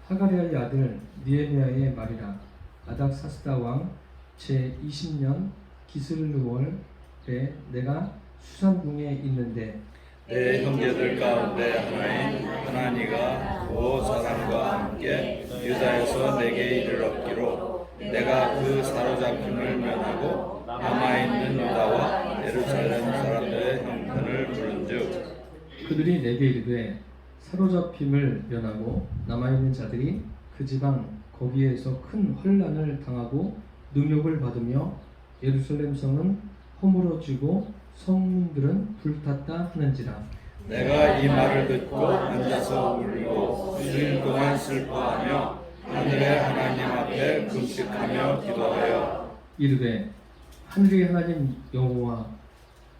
하가리아의 아들 느헤미야의 말이라. 아닥사스다 왕 제20년 기슬르월에 내가 수산궁에 있는데 내 형제들 가운데 하나인 하나니가 오 사람과 함께 유다에서 내게 이르렀기로 내가 그 사로잡힘을 면하고 남아있는 유다와 예루살렘 사람들의 형편을 물은즉 그들이 내게 이르되 사로잡힘을 면하고 남아있는 자들이 그 지방 거기에서 큰 환난을 당하고 능욕을 받으며 예루살렘 성은 허물어지고 성문들은 불탔다 하는지라. 내가 이 말을 듣고 앉아서 울고 수일 동안 슬퍼하며 하늘의 하나님 앞에 금식하며 기도하여 이르되 하늘의 하나님 여호와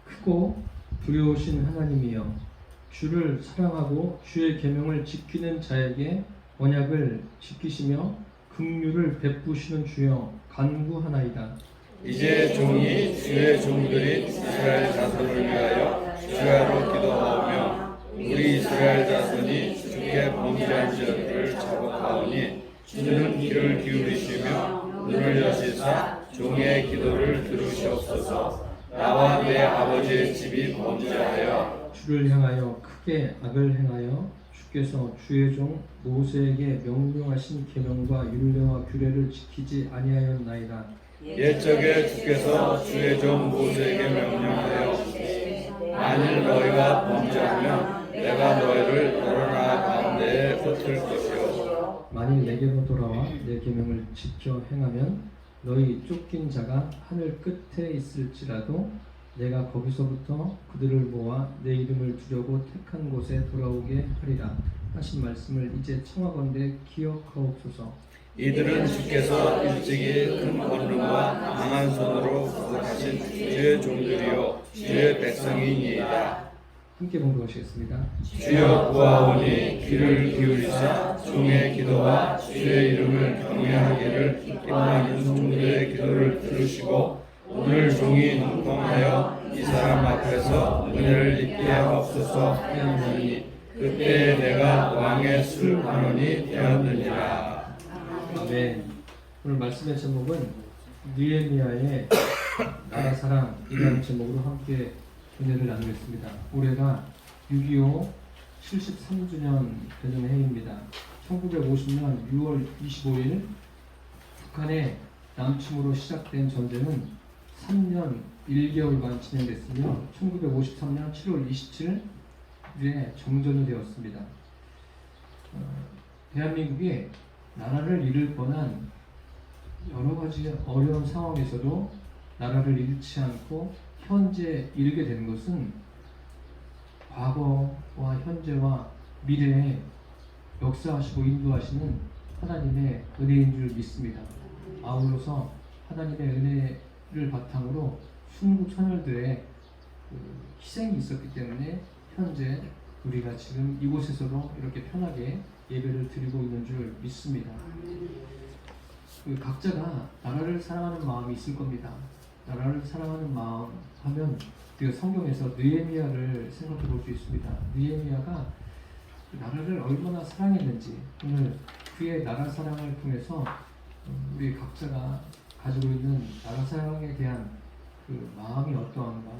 크고 두려우신 하나님이여 주를 사랑하고 주의 계명을 지키는 자에게 언약을 지키시며 긍휼을 베푸시는 주여 간구하나이다. 이제 종이 주의 종들인 이스라엘 자손을 위하여 주야로 기도하오며 우리 이스라엘 자손이 주께 범죄한 죄들을 자복하오니 주는 귀를 기울이시며 눈을 여시사 종의 기도를 들으시옵소서. 나와 내 아버지의 집이 범죄하여 주를 향하여 크게 악을 행하여 주께서 주의 종 모세에게 명령하신 계명과 율례와 규례를 지키지 아니하였나이다. 옛적에 주께서 주의 종 모세에게 명령하여 만일 너희가 범죄하면 내가 너희를 너로나 가운데에 흩을 것이요 만일 내게로 돌아와 내 계명을 지켜 행하면 너희 쫓긴 자가 하늘 끝에 있을지라도 내가 거기서부터 그들을 모아 내 이름을 두려고 택한 곳에 돌아오게 하리라 하신 말씀을 이제 청하건대 기억하옵소서. 이들은 주께서 일찍이 큰 권능과 강한 손으로 구속하신 주의 종들이요 주의 백성이니이다. 함께 봉독하시겠습니다. 주여 구하오니 귀를 기울이사 종의 기도와 주의 이름을 경외하기를 기뻐하는 종들의 기도를 들으시고 오늘 종이 눈동하여 이 사람 앞에서 은혜를 입게 하옵소서 하였느니 그때 내가 왕의 술 관원이 되었느니라. 아멘. 오늘 말씀의 제목은 느헤미야의 나라 사랑이라는 제목으로 함께 은혜를 나누겠습니다. 올해가 6.25 73주년 되는 해입니다. 1950년 6월 25일 북한의 남침으로 시작된 전쟁은 3년 1개월간 진행됐으며 1953년 7월 27일에 정전이 되었습니다. 대한민국이 나라를 잃을 뻔한 여러 가지 어려운 상황에서도 나라를 잃지 않고 현재 잃게 된 것은 과거와 현재와 미래에 역사하시고 인도하시는 하나님의 은혜인 줄 믿습니다. 아울러서 하나님의 은혜를 바탕으로 순국 선열들의 희생이 있었기 때문에 현재 우리가 지금 이곳에서도 이렇게 편하게 예배를 드리고 있는 줄 믿습니다. 각자가 나라를 사랑하는 마음이 있을 겁니다. 나라를 사랑하는 마음 하면 우리가 성경에서 느헤미야를 생각해 볼 수 있습니다. 느헤미야가 나라를 얼마나 사랑했는지 오늘 그의 나라 사랑을 통해서 우리 각자가 가지고 있는 나라 사랑에 대한 그 마음이 어떠한가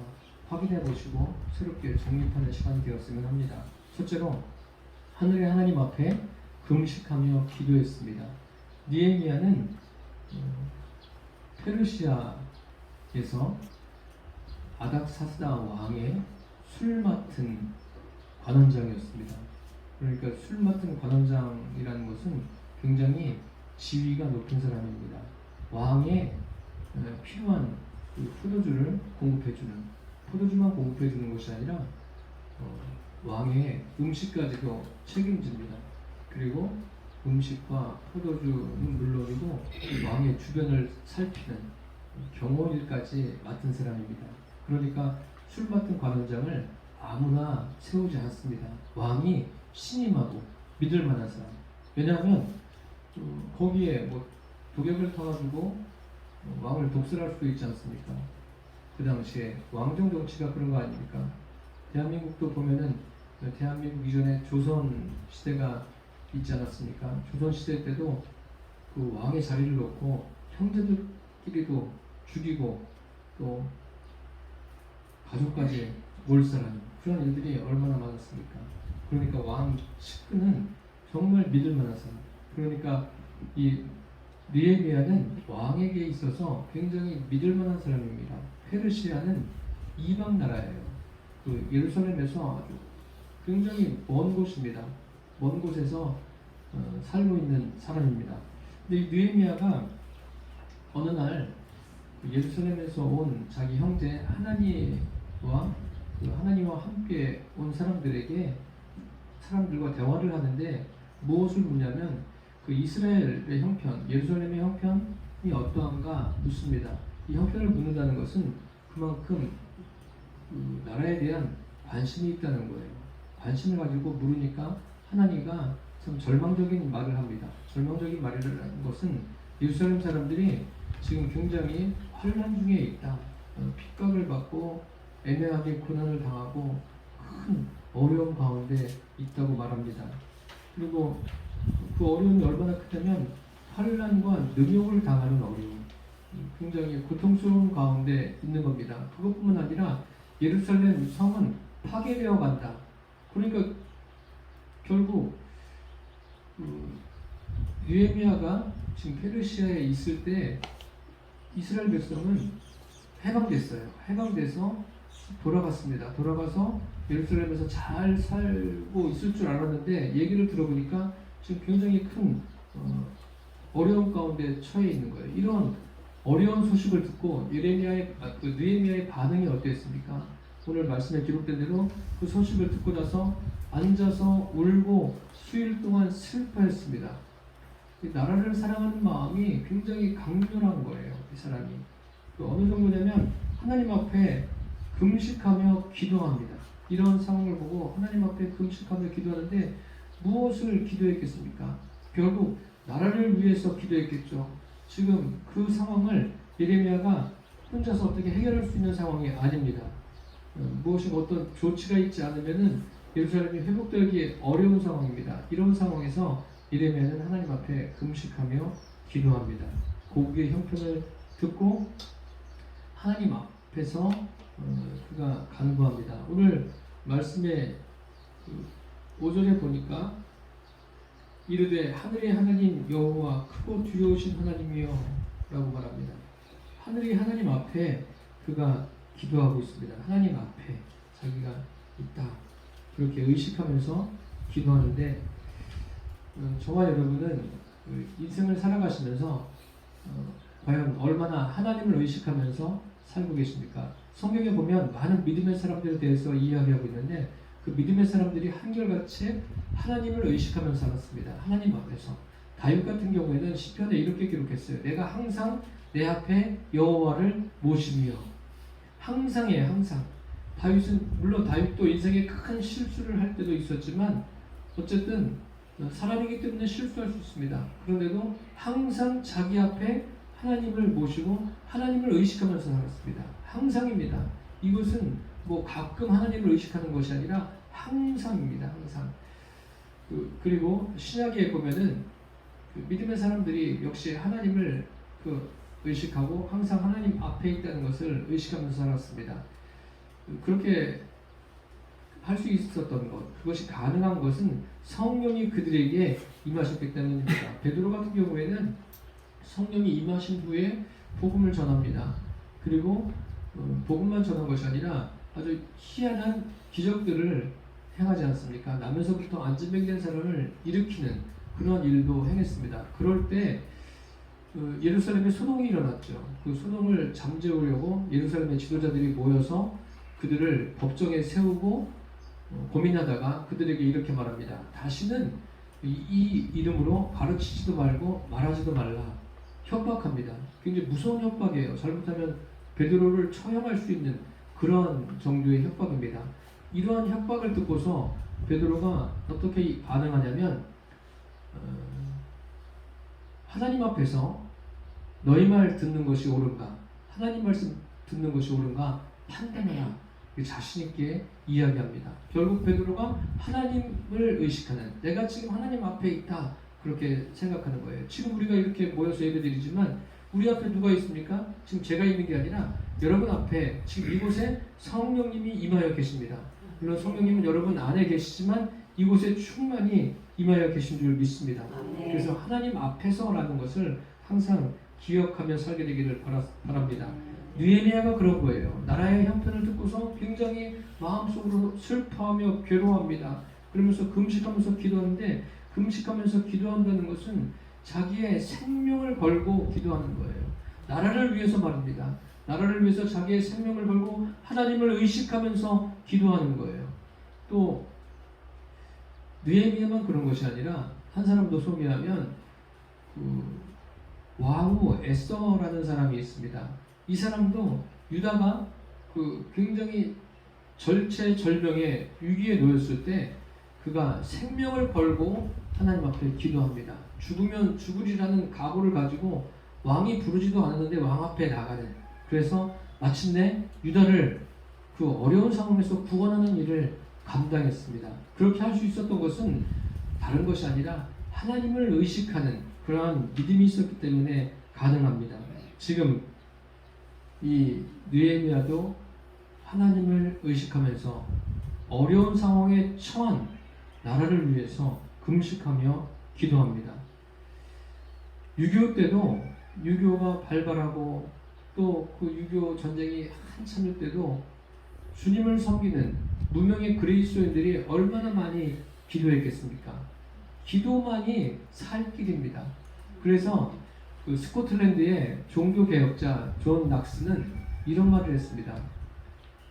확인해 보시고 새롭게 정립하는 시간이 되었으면 합니다. 첫째로 하늘의 하나님 앞에 금식하며 기도했습니다. 느헤미야는 페르시아에서 아닥사스다 왕의 술 맡은 관원장이었습니다. 그러니까 술 맡은 관원장이라는 것은 굉장히 지위가 높은 사람입니다. 왕의 필요한 그 포도주를 공급해주는, 포도주만 공급해주는 것이 아니라 왕의 음식까지도 책임집니다. 그리고 음식과 포도주는 물론이고 왕의 주변을 살피는 경호일까지 맡은 사람입니다. 그러니까 술 맡은 관원장을 아무나 세우지 않습니다. 왕이 신임하고 믿을 만한 사람. 왜냐하면 거기에 뭐 독약을 타가지고 왕을 독살할 수도 있지 않습니까? 그 당시에 왕정 정치가 그런 거 아닙니까? 대한민국도 보면은 대한민국 이전에 조선 시대가 있지 않았습니까? 조선시대 때도 그 왕의 자리를 놓고 형제들끼리도 죽이고 또 가족까지 몰살하는 그런 일들이 얼마나 많았습니까? 그러니까 왕 측근은 정말 믿을 만한 사람. 그러니까 이 느헤미야는 왕에게 있어서 굉장히 믿을 만한 사람입니다. 페르시아는 이방 나라예요. 그 예루살렘에서 아주 굉장히 먼 곳입니다. 먼 곳에서 살고 있는 사람입니다. 근데 이 느헤미야가 어느 날 예루살렘에서 온 자기 형제 하나니와 하나님과 함께 온 사람들과 대화를 하는데 무엇을 묻냐면 그 이스라엘의 형편, 예루살렘의 형편이 어떠한가 묻습니다. 이 형편을 묻는다는 것은 그만큼 그 나라에 대한 관심이 있다는 거예요. 관심을 가지고 물으니까 하나님가 참 절망적인 말을 합니다. 절망적인 말이라는 것은 예루살렘 사람들이 지금 굉장히 환난 중에 있다. 핍박을 받고 애매하게 고난을 당하고 큰 어려움 가운데 있다고 말합니다. 그리고 그 어려움이 얼마나 크냐면 환난과 능욕을 당하는 어려움, 굉장히 고통스러운 가운데 있는 겁니다. 그것뿐만 아니라 예루살렘 성은 파괴되어 간다. 그러니까 결국 느헤미야가 지금 페르시아에 있을 때 이스라엘 백성은 해방됐어요. 해방돼서 돌아갔습니다. 돌아가서 예루살렘에서 잘 살고 있을 줄 알았는데 얘기를 들어보니까 지금 굉장히 큰 어려움 가운데 처해 있는 거예요. 이런 어려운 소식을 듣고 느헤미야의 반응이 어땠습니까? 오늘 말씀에 기록된 대로 그 소식을 듣고 나서 앉아서 울고 수일 동안 슬퍼했습니다. 나라를 사랑하는 마음이 굉장히 강렬한 거예요. 이 사람이 어느 정도냐면 하나님 앞에 금식하며 기도합니다. 이런 상황을 보고 하나님 앞에 금식하며 기도하는데 무엇을 기도했겠습니까? 결국 나라를 위해서 기도했겠죠. 지금 그 상황을 예레미야가 혼자서 어떻게 해결할 수 있는 상황이 아닙니다. 무엇이 어떤 조치가 있지 않으면은 예루살렘이 회복되기 어려운 상황입니다. 이런 상황에서 예레미야는 하나님 앞에 금식하며 기도합니다. 고국의 형편을 듣고 하나님 앞에서 그가 간구합니다. 오늘 말씀에 5절에 보니까 이르되 하늘의 하나님 여호와 크고 두려우신 하나님이여 라고 말합니다. 하늘의 하나님 앞에 그가 기도하고 있습니다. 하나님 앞에 자기가 있다. 그렇게 의식하면서 기도하는데 저와 여러분은 인생을 살아가시면서 과연 얼마나 하나님을 의식하면서 살고 계십니까? 성경에 보면 많은 믿음의 사람들에 대해서 이야기하고 있는데 그 믿음의 사람들이 한결같이 하나님을 의식하면서 살았습니다. 하나님 앞에서. 다윗 같은 경우에는 시편에 이렇게 기록했어요. 내가 항상 내 앞에 여호와를 모시며. 항상이에요. 항상. 물론 다윗도 인생에 큰 실수를 할 때도 있었지만 어쨌든 사람이기 때문에 실수할 수 있습니다. 그런데도 항상 자기 앞에 하나님을 모시고 하나님을 의식하면서 살았습니다. 항상입니다. 이것은 뭐 가끔 하나님을 의식하는 것이 아니라 항상입니다. 항상. 그리고 신약에 보면은 믿음의 사람들이 역시 하나님을 의식하고 항상 하나님 앞에 있다는 것을 의식하면서 살았습니다. 그렇게 할 수 있었던 것, 그것이 가능한 것은 성령이 그들에게 임하셨기 때문입니다. 베드로 같은 경우에는 성령이 임하신 후에 복음을 전합니다. 그리고 복음만 전한 것이 아니라 아주 희한한 기적들을 행하지 않습니까? 나면서부터 안진뱅이된 사람을 일으키는 그런 일도 행했습니다. 그럴 때 예루살렘에 소동이 일어났죠. 그 소동을 잠재우려고 예루살렘의 지도자들이 모여서 그들을 법정에 세우고 고민하다가 그들에게 이렇게 말합니다. 다시는 이 이름으로 가르치지도 말고 말하지도 말라. 협박합니다. 굉장히 무서운 협박이에요. 잘못하면 베드로를 처형할 수 있는 그런 정도의 협박입니다. 이러한 협박을 듣고서 베드로가 어떻게 반응하냐면 하나님 앞에서 너희 말 듣는 것이 옳은가? 하나님 말씀 듣는 것이 옳은가? 판단해라. 자신 있게 이야기합니다. 결국 베드로가 하나님을 의식하는, 내가 지금 하나님 앞에 있다 그렇게 생각하는 거예요. 지금 우리가 이렇게 모여서 예배드리지만 우리 앞에 누가 있습니까? 지금 제가 있는 게 아니라 여러분 앞에 지금 이곳에 성령님이 임하여 계십니다. 물론 성령님은 여러분 안에 계시지만 이곳에 충만히 임하여 계신 줄 믿습니다. 그래서 하나님 앞에서라는 것을 항상 기억하며 살게 되기를 바랍니다. 느헤미야가 그런 거예요. 나라의 형편을 듣고서 굉장히 마음속으로 슬퍼하며 괴로워합니다. 그러면서 금식하면서 기도하는데, 금식하면서 기도한다는 것은 자기의 생명을 걸고 기도하는 거예요. 나라를 위해서 말입니다. 나라를 위해서 자기의 생명을 걸고 하나님을 의식하면서 기도하는 거예요. 또 느헤미야만 그런 것이 아니라 한 사람 더 소개하면 와우 에서라는 사람이 있습니다. 이 사람도 유다가 굉장히 절체절명의 위기에 놓였을 때 그가 생명을 걸고 하나님 앞에 기도합니다. 죽으면 죽으리라는 각오를 가지고 왕이 부르지도 않았는데 왕 앞에 나가는, 그래서 마침내 유다를 그 어려운 상황에서 구원하는 일을 감당했습니다. 그렇게 할 수 있었던 것은 다른 것이 아니라 하나님을 의식하는 그러한 믿음이 있었기 때문에 가능합니다. 지금 이 느헤미야도 하나님을 의식하면서 어려운 상황에 처한 나라를 위해서 금식하며 기도합니다. 6.25 때도, 6.25가 발발하고 또 그 6.25 전쟁이 한참일 때도 주님을 섬기는 무명의 그리스도인들이 얼마나 많이 기도했겠습니까? 기도만이 살 길입니다. 그래서 그 스코틀랜드의 종교개혁자 존 낙스는 이런 말을 했습니다.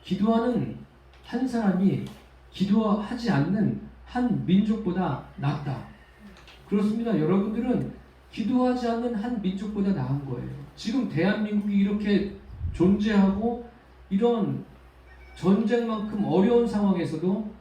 기도하는 한 사람이 기도하지 않는 한 민족보다 낫다. 그렇습니다. 여러분들은 기도하지 않는 한 민족보다 나은 거예요. 지금 대한민국이 이렇게 존재하고 이런 전쟁만큼 어려운 상황에서도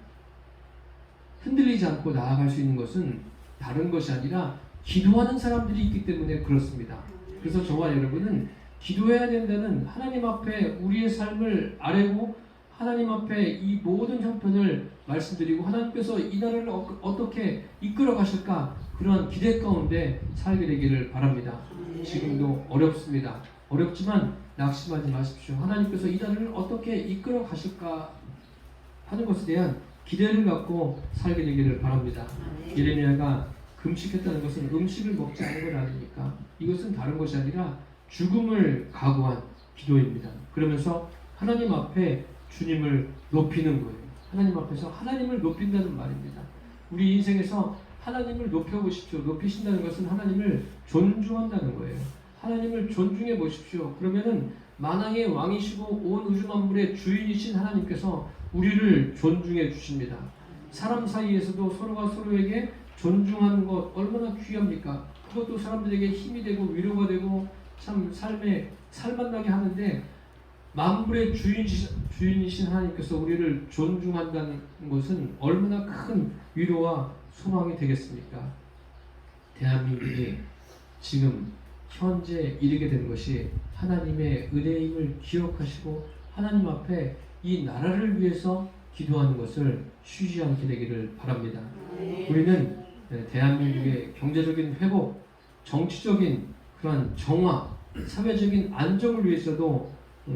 흔들리지 않고 나아갈 수 있는 것은 다른 것이 아니라 기도하는 사람들이 있기 때문에 그렇습니다. 그래서 저와 여러분은 기도해야 된다는 하나님 앞에 우리의 삶을 아뢰고 하나님 앞에 이 모든 형편을 말씀드리고 하나님께서 이 나라를 어떻게 이끌어 가실까 그러한 기대 가운데 살게 되기를 바랍니다. 지금도 어렵습니다. 어렵지만 낙심하지 마십시오. 하나님께서 이 나라를 어떻게 이끌어 가실까 하는 것에 대한 기대를 갖고 살게 되기를 바랍니다. 예레미야가 금식했다는 것은 음식을 먹지 않은 것 아닙니까? 이것은 다른 것이 아니라 죽음을 각오한 기도입니다. 그러면서 하나님 앞에 주님을 높이는 거예요. 하나님 앞에서 하나님을 높인다는 말입니다. 우리 인생에서 하나님을 높여보십시오. 높이신다는 것은 하나님을 존중한다는 거예요. 하나님을 존중해 보십시오. 그러면은 만왕의 왕이시고 온 우주 만물의 주인이신 하나님께서 우리를 존중해 주십니다. 사람 사이에서도 서로가 서로에게 존중하는 것 얼마나 귀합니까? 그것도 사람들에게 힘이 되고 위로가 되고 참 삶에 살만나게 하는데, 만물의 주인이신 하나님께서 우리를 존중한다는 것은 얼마나 큰 위로와 소망이 되겠습니까? 대한민국이 지금 현재 이르게 된 것이 하나님의 은혜임을 기억하시고 하나님 앞에 이 나라를 위해서 기도하는 것을 쉬지 않게 되기를 바랍니다. 우리는 대한민국의 경제적인 회복, 정치적인 그런 정화, 사회적인 안정을 위해서도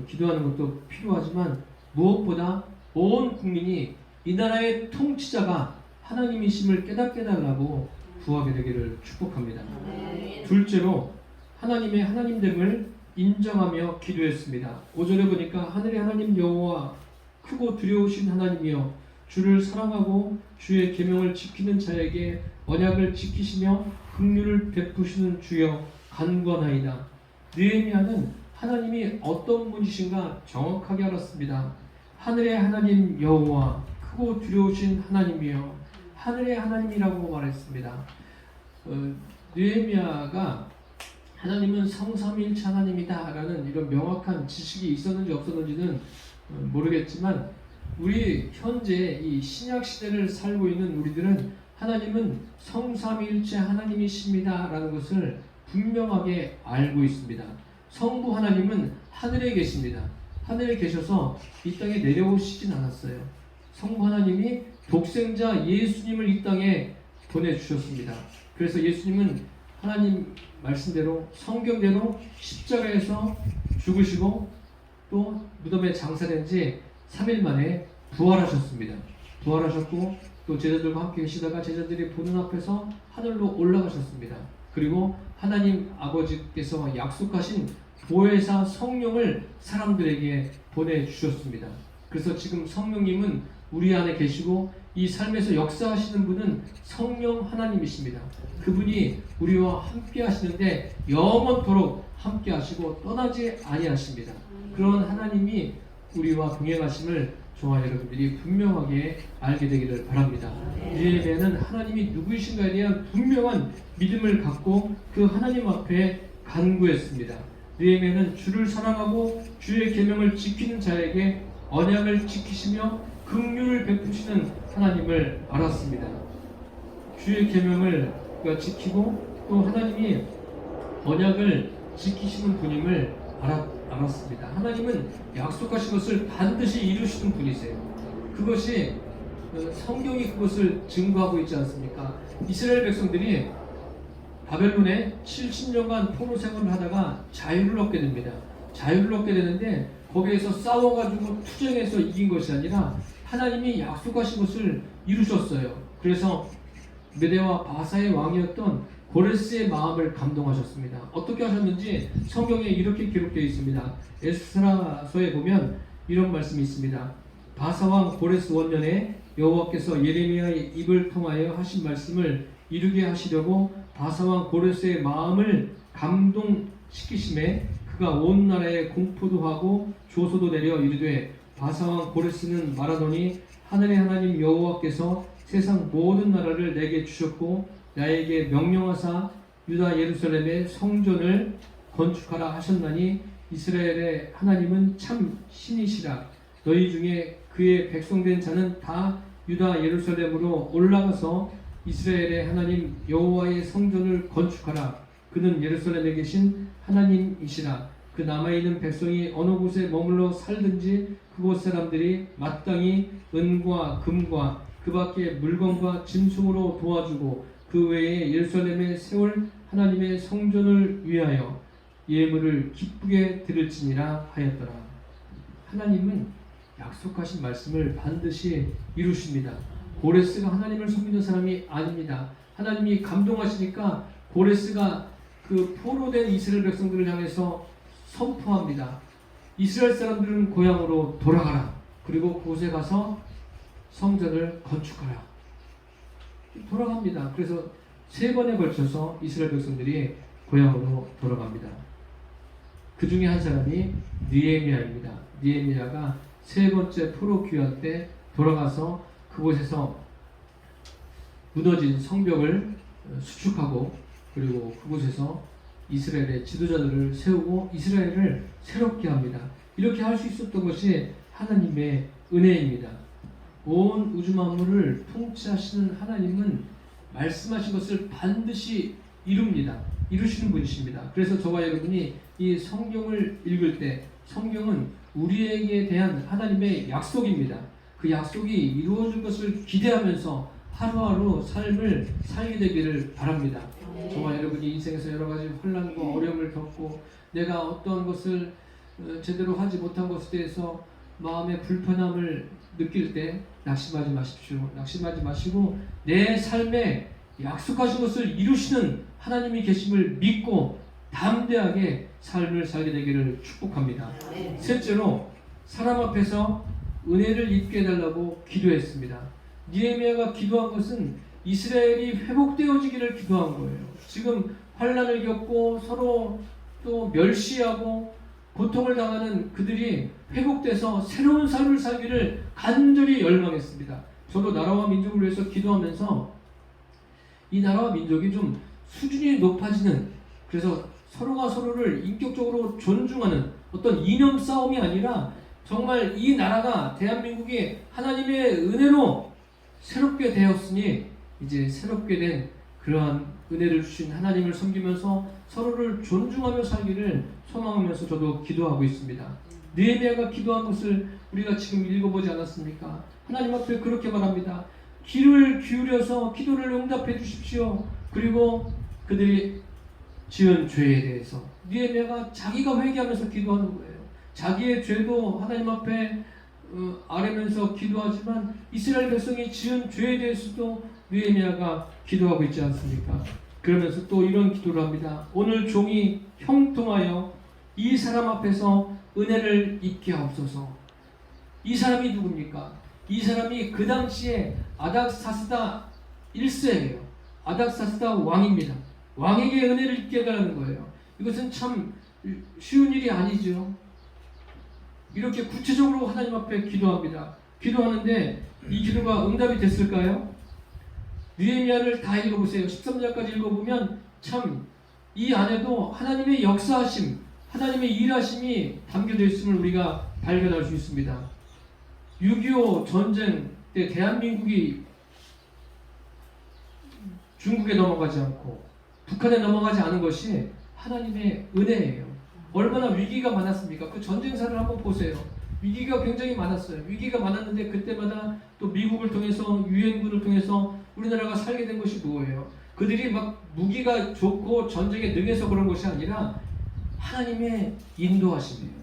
기도하는 것도 필요하지만 무엇보다 온 국민이 이 나라의 통치자가 하나님이심을 깨닫게 달라고 구하게 되기를 축복합니다. 둘째로 하나님의 하나님됨을 인정하며 기도했습니다. 5절에 보니까 하늘의 하나님 여호와 크고 두려우신 하나님이여 주를 사랑하고 주의 계명을 지키는 자에게 언약을 지키시며 긍휼을 베푸시는 주여 간구하나이다. 느헤미야는 하나님이 어떤 분이신가 정확하게 알았습니다. 하늘의 하나님 여호와 크고 두려우신 하나님이여, 하늘의 하나님이라고 말했습니다. 느헤미야가 하나님은 성삼위일체 하나님이다 라는 이런 명확한 지식이 있었는지 없었는지는 모르겠지만 우리 현재 이 신약 시대를 살고 있는 우리들은 하나님은 성삼위일체 하나님이십니다 라는 것을 분명하게 알고 있습니다. 성부 하나님은 하늘에 계십니다. 하늘에 계셔서 이 땅에 내려오시진 않았어요. 성부 하나님이 독생자 예수님을 이 땅에 보내주셨습니다. 그래서 예수님은 하나님 말씀대로 성경대로 십자가에서 죽으시고 또 무덤에 장사된 지 3일 만에 부활하셨습니다. 부활하셨고 또 제자들과 함께 계시다가 제자들이 보는 앞에서 하늘로 올라가셨습니다. 그리고 하나님 아버지께서 약속하신 보혜사 성령을 사람들에게 보내주셨습니다. 그래서 지금 성령님은 우리 안에 계시고 이 삶에서 역사하시는 분은 성령 하나님이십니다. 그분이 우리와 함께 하시는데 영원토록 함께 하시고 떠나지 아니하십니다. 그런 하나님이 우리와 동행하심을 저와 여러분들이 분명하게 알게 되기를 바랍니다. 느헤미야는 하나님이 누구이신가에 대한 분명한 믿음을 갖고 그 하나님 앞에 간구했습니다. 느헤미야는 주를 사랑하고 주의 계명을 지키는 자에게 언약을 지키시며 긍휼을 베푸시는 하나님을 알았습니다. 주의 계명을 지키고 또 하나님이 언약을 지키시는 분임을 알았습니다. 하나님은 약속하신 것을 반드시 이루시는 분이세요. 그것이 성경이 그것을 증거하고 있지 않습니까? 이스라엘 백성들이 바벨론에 70년간 포로 생활을 하다가 자유를 얻게 됩니다. 자유를 얻게 되는데 거기에서 싸워가지고 투쟁해서 이긴 것이 아니라 하나님이 약속하신 것을 이루셨어요. 그래서 메대와 바사의 왕이었던 고레스의 마음을 감동하셨습니다. 어떻게 하셨는지 성경에 이렇게 기록되어 있습니다. 에스라서에 보면 이런 말씀이 있습니다. 바사왕 고레스 원년에 여호와께서 예레미야의 입을 통하여 하신 말씀을 이루게 하시려고 바사왕 고레스의 마음을 감동시키심에 그가 온 나라에 공포도 하고 조소도 내려 이르되 바사왕 고레스는 말하더니 하늘의 하나님 여호와께서 세상 모든 나라를 내게 주셨고 나에게 명령하사 유다 예루살렘의 성전을 건축하라 하셨나니 이스라엘의 하나님은 참 신이시라. 너희 중에 그의 백성된 자는 다 유다 예루살렘으로 올라가서 이스라엘의 하나님 여호와의 성전을 건축하라. 그는 예루살렘에 계신 하나님이시라. 그 남아있는 백성이 어느 곳에 머물러 살든지 그곳 사람들이 마땅히 은과 금과 그 밖에 물건과 짐승으로 도와주고 그 외에 예루살렘에 세울 하나님의 성전을 위하여 예물을 기쁘게 드릴지니라 하였더라. 하나님은 약속하신 말씀을 반드시 이루십니다. 고레스가 하나님을 섬기는 사람이 아닙니다. 하나님이 감동하시니까 고레스가 그 포로된 이스라엘 백성들을 향해서 선포합니다. 이스라엘 사람들은 고향으로 돌아가라. 그리고 그곳에 가서 성전을 건축하라. 돌아갑니다. 그래서 3번에 걸쳐서 이스라엘 백성들이 고향으로 돌아갑니다. 그 중에 한 사람이 느헤미야입니다. 느헤미야가 3번째 포로 귀환 때 돌아가서 그곳에서 무너진 성벽을 수축하고 그리고 그곳에서 이스라엘의 지도자들을 세우고 이스라엘을 새롭게 합니다. 이렇게 할 수 있었던 것이 하나님의 은혜입니다. 온 우주 만물을 통치하시는 하나님은 말씀하신 것을 반드시 이룹니다. 이루시는 분이십니다. 그래서 저와 여러분이 이 성경을 읽을 때 성경은 우리에게 대한 하나님의 약속입니다. 그 약속이 이루어질 것을 기대하면서 하루하루 삶을 살게 되기를 바랍니다. 저와 여러분이 인생에서 여러 가지 혼란과 어려움을 겪고 내가 어떤 것을 제대로 하지 못한 것에 대해서 마음의 불편함을 느낄 때 낙심하지 마십시오. 낙심하지 마시고 내 삶에 약속하신 것을 이루시는 하나님이 계심을 믿고 담대하게 삶을 살게 되기를 축복합니다. 셋째로 사람 앞에서 은혜를 입게 해달라고 기도했습니다. 느헤미야가 기도한 것은 이스라엘이 회복되어지기를 기도한 거예요. 지금 환난을 겪고 서로 또 멸시하고 고통을 당하는 그들이 회복돼서 새로운 삶을 살기를 간절히 열망했습니다. 저도 나라와 민족을 위해서 기도하면서 이 나라와 민족이 좀 수준이 높아지는, 그래서 서로가 서로를 인격적으로 존중하는 어떤 이념 싸움이 아니라 정말 이 나라가 대한민국이 하나님의 은혜로 새롭게 되었으니 이제 새롭게 된 그러한 은혜를 주신 하나님을 섬기면서 서로를 존중하며 살기를 소망하면서 저도 기도하고 있습니다. 느헤미야가 기도한 것을 우리가 지금 읽어보지 않았습니까? 하나님 앞에 그렇게 말합니다. 귀를 기울여서 기도를 응답해 주십시오. 그리고 그들이 지은 죄에 대해서 느헤미야가 자기가 회개하면서 기도하는 거예요. 자기의 죄도 하나님 앞에 아뢰면서 기도하지만 이스라엘 백성이 지은 죄에 대해서도 느헤미야가 기도하고 있지 않습니까? 그러면서 또 이런 기도를 합니다. 오늘 종이 형통하여 이 사람 앞에서 은혜를 입게 하옵소서. 이 사람이 누굽니까? 이 사람이 그 당시에 아닥사스다 1세예요. 아닥사스다 왕입니다. 왕에게 은혜를 입게 해달라는 거예요. 이것은 참 쉬운 일이 아니죠. 이렇게 구체적으로 하나님 앞에 기도합니다. 기도하는데 이 기도가 응답이 됐을까요? 느헤미야를 다 읽어보세요. 13절까지 읽어보면 참 이 안에도 하나님의 역사하심, 하나님의 일하심이 담겨져 있음을 우리가 발견할 수 있습니다. 6.25 전쟁 때 대한민국이 중국에 넘어가지 않고 북한에 넘어가지 않은 것이 하나님의 은혜예요. 얼마나 위기가 많았습니까? 그 전쟁사를 한번 보세요. 위기가 굉장히 많았어요. 위기가 많았는데 그때마다 또 미국을 통해서 유엔군을 통해서 우리나라가 살게 된 것이 뭐예요? 그들이 막 무기가 좋고 전쟁에 능해서 그런 것이 아니라 하나님의 인도하심이에요.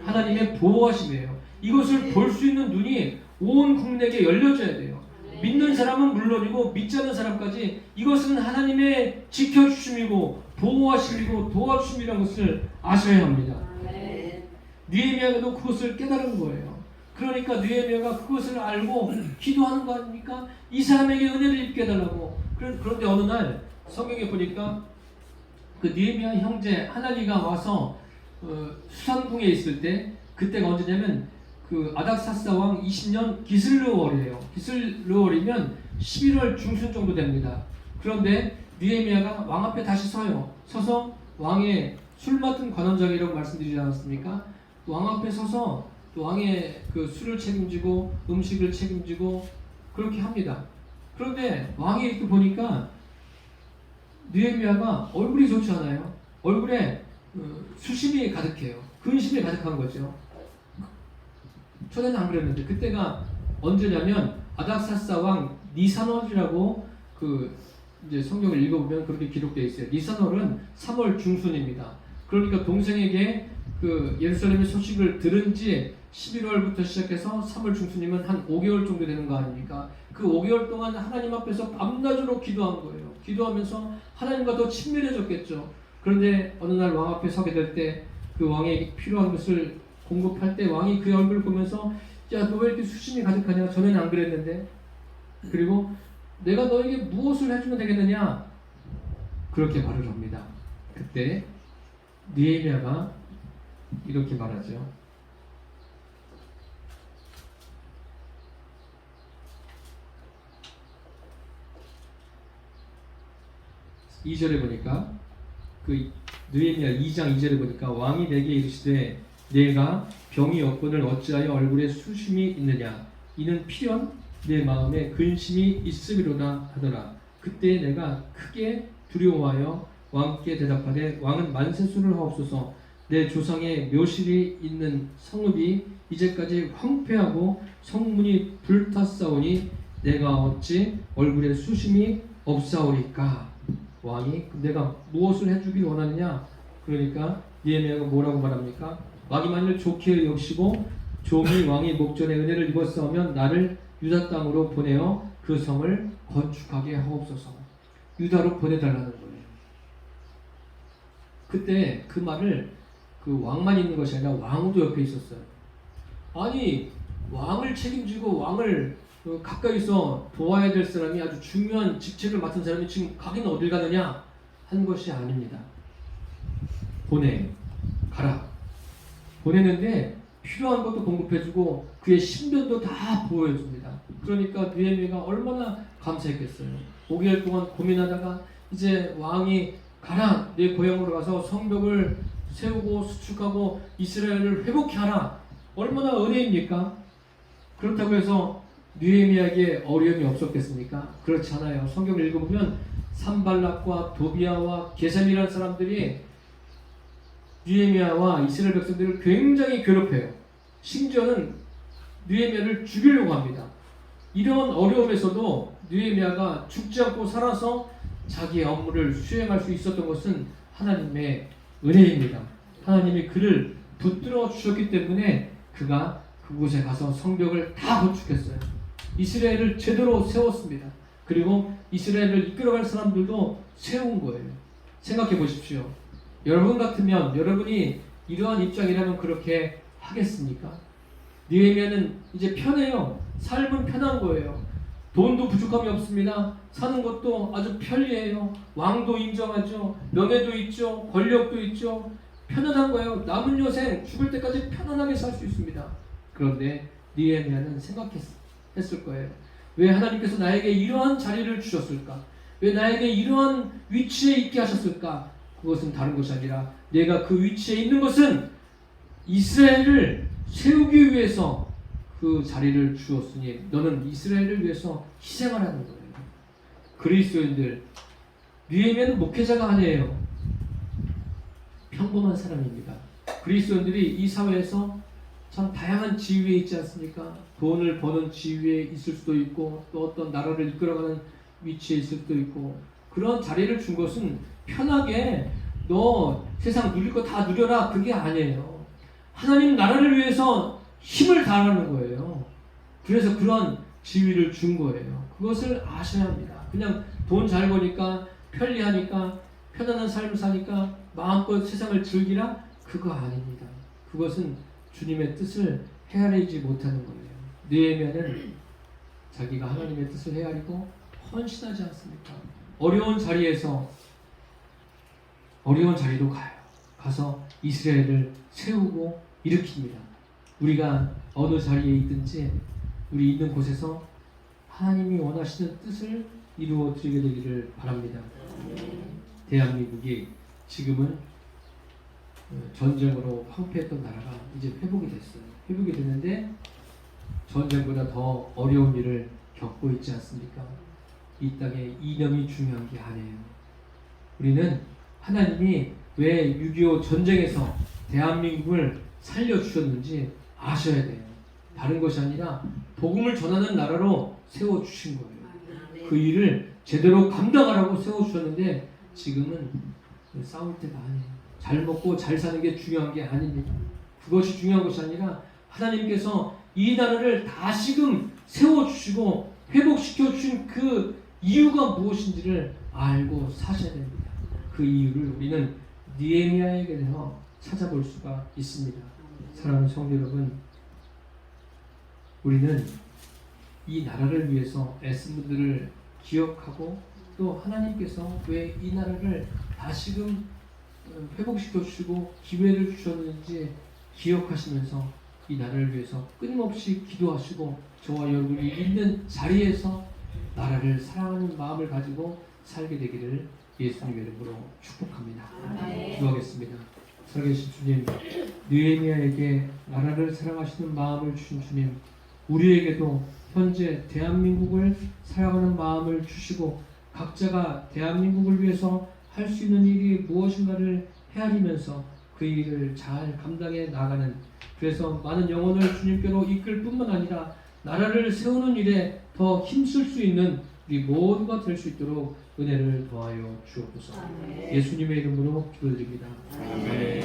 하나님의 보호하심이에요. 이것을 볼 수 있는 눈이 온 국내에 열려져야 돼요. 믿는 사람은 물론이고 믿지 않는 사람까지 이것은 하나님의 지켜주심이고 보호하심이고 도와주심이라는 것을 아셔야 합니다. 느헤미야도 그것을 깨달은 거예요. 그러니까 느헤미야가 그것을 알고 기도하는 거 아닙니까? 이 사람에게 은혜를 입게 해달라고. 그런데 어느 날 성경에 보니까 그 느헤미야 형제 하나니가 와서 수산궁에 있을 때 그때가 언제냐면 그 아닥사스다 왕 20년 기슬르월이에요. 기슬르월이면 11월 중순 정도 됩니다. 그런데 느헤미야가 왕 앞에 다시 서요. 서서 왕의 술 맡은 관원장이라고 말씀드리지 않았습니까? 왕 앞에 서서 왕의 그 술을 책임지고 음식을 책임지고 그렇게 합니다. 그런데 왕이 이렇게 보니까 느헤미야가 얼굴이 좋지 않아요. 얼굴에 수심이 가득해요. 근심이 가득한 거죠. 초대는 안 그랬는데 그때가 언제냐면 아닥사스다 왕 니사놀이라고 그 이제 성경을 읽어보면 그렇게 기록되어 있어요. 니사놀은 3월 중순입니다. 그러니까 동생에게 그 예루살렘의 소식을 들은 지 11월부터 시작해서 3월 중순이면 한 5개월 정도 되는 거 아닙니까? 그 5개월 동안 하나님 앞에서 밤낮으로 기도한 거예요. 기도하면서 하나님과 더 친밀해졌겠죠. 그런데 어느 날 왕 앞에 서게 될 때 그 왕에게 필요한 것을 공급할 때 왕이 그의 얼굴을 보면서 야, 너 왜 이렇게 수심이 가득하냐? 전에는 안 그랬는데. 그리고 내가 너에게 무엇을 해주면 되겠느냐? 그렇게 말을 합니다. 그때 느헤미야가 이렇게 말하죠. 2절에 보니까 그 느헤미야 2장 2절에 보니까 왕이 내게 이르시되 내가 병이 없거늘 어찌하여 얼굴에 수심이 있느냐 이는 필연 내 마음에 근심이 있음이로다 하더라. 그때 내가 크게 두려워하여 왕께 대답하되 왕은 만세수를 하옵소서. 내 조상의 묘실이 있는 성읍이 이제까지 황폐하고 성문이 불탔사오니 내가 어찌 얼굴에 수심이 없사오리까. 왕이 내가 무엇을 해주길 원하느냐. 그러니까 느헤미야가 뭐라고 말합니까? 왕이 만일 좋게 여기시고 종이 왕의 목전에 은혜를 입었사오면 나를 유다 땅으로 보내어 그 성을 건축하게 하옵소서. 유다로 보내달라는 거예요. 그때 그 말을 그 왕만 있는 것이 아니라 왕도 옆에 있었어요. 아니 왕을 책임지고 왕을 가까이서 도와야 될 사람이 아주 중요한 직책을 맡은 사람이 지금 가긴 어딜 가느냐 한 것이 아닙니다. 가라. 보내는데 필요한 것도 공급해주고 그의 신변도 다 보호해줍니다. 그러니까 느헤미야가 얼마나 감사했겠어요. 5개월 동안 고민하다가 이제 왕이 가라, 내 고향으로 가서 성벽을 세우고 수축하고 이스라엘을 회복케 하라. 얼마나 은혜입니까? 그렇다고 해서 느헤미야에게 어려움이 없었겠습니까? 그렇지 않아요. 성경을 읽어보면 산발락과 도비아와 게셈이라는 사람들이 느헤미야와 이스라엘 백성들을 굉장히 괴롭혀요. 심지어는 느헤미야를 죽이려고 합니다. 이런 어려움에서도 느헤미야가 죽지 않고 살아서 자기의 업무를 수행할 수 있었던 것은 하나님의 은혜입니다. 하나님이 그를 붙들어 주셨기 때문에 그가 그곳에 가서 성벽을 다 건축했어요. 이스라엘을 제대로 세웠습니다. 그리고 이스라엘을 이끌어갈 사람들도 세운 거예요. 생각해 보십시오. 여러분 같으면 여러분이 이러한 입장이라면 그렇게 하겠습니까? 느헤미야는 이제 편해요. 삶은 편한 거예요. 돈도 부족함이 없습니다. 사는 것도 아주 편리해요. 왕도 인정하죠. 명예도 있죠. 권력도 있죠. 편안한 거예요. 남은 여생 죽을 때까지 편안하게 살 수 있습니다. 그런데 느헤미야는 생각했을 거예요. 왜 하나님께서 나에게 이러한 자리를 주셨을까? 왜 나에게 이러한 위치에 있게 하셨을까? 그것은 다른 것이 아니라 내가 그 위치에 있는 것은 이스라엘을 세우기 위해서 그 자리를 주었으니 너는 이스라엘을 위해서 희생하라는 거예요. 그리스도인들, 느헤미야는 목회자가 아니에요. 평범한 사람입니다. 그리스도인들이 이 사회에서 참 다양한 지위에 있지 않습니까? 돈을 버는 지위에 있을 수도 있고 또 어떤 나라를 이끌어가는 위치에 있을 수도 있고 그런 자리를 준 것은 편하게 너 세상 누릴 거 다 누려라 그게 아니에요. 하나님 나라를 위해서 힘을 다하는 거예요. 그래서 그런 지위를 준 거예요. 그것을 아셔야 합니다. 그냥 돈 잘 버니까 편리하니까 편안한 삶을 사니까 마음껏 세상을 즐기라 그거 아닙니다. 그것은 주님의 뜻을 헤아리지 못하는 거예요. 느헤미야는 자기가 하나님의 뜻을 헤아리고 헌신하지 않습니까? 어려운 자리도 가요. 가서 이스라엘을 세우고 일으킵니다. 우리가 어느 자리에 있든지 우리 있는 곳에서 하나님이 원하시는 뜻을 이루어 드리게 되기를 바랍니다. 대한민국이 지금은 전쟁으로 황폐했던 나라가 이제 회복이 됐어요. 회복이 됐는데 전쟁보다 더 어려운 일을 겪고 있지 않습니까? 이 땅에 이념이 중요한 게 아니에요. 우리는 하나님이 왜 6.25 전쟁에서 대한민국을 살려주셨는지 아셔야 돼요. 다른 것이 아니라 복음을 전하는 나라로 세워주신 거예요. 그 일을 제대로 감당하라고 세워주셨는데 지금은 싸울 때가 아니에요. 잘 먹고 잘 사는 게 중요한 게 아닙니다. 그것이 중요한 것이 아니라 하나님께서 이 나라를 다시금 세워주시고 회복시켜 주신 그 이유가 무엇인지를 알고 사셔야 됩니다. 그 이유를 우리는 느헤미야에게서 찾아볼 수가 있습니다. 사랑하는 성도 여러분, 우리는 이 나라를 위해서 애쓴 분들을 기억하고 또 하나님께서 왜 이 나라를 다시금 회복시켜 주시고 기회를 주셨는지 기억하시면서 이 나라를 위해서 끊임없이 기도하시고 저와 여러분이 있는 자리에서 나라를 사랑하는 마음을 가지고 살게 되기를 예수님의 이름으로 축복합니다. 기도하겠습니다. 살아계신 주님, 느헤미야에게 나라를 사랑하시는 마음을 주신 주님, 우리에게도 현재 대한민국을 사랑하는 마음을 주시고 각자가 대한민국을 위해서 할 수 있는 일이 무엇인가를 헤아리면서 그 일을 잘 감당해 나가는, 그래서 많은 영혼을 주님께로 이끌 뿐만 아니라 나라를 세우는 일에 더 힘쓸 수 있는 우리 모두가 될 수 있도록 은혜를 더하여 주옵소서. 예수님의 이름으로 기도드립니다. 아멘.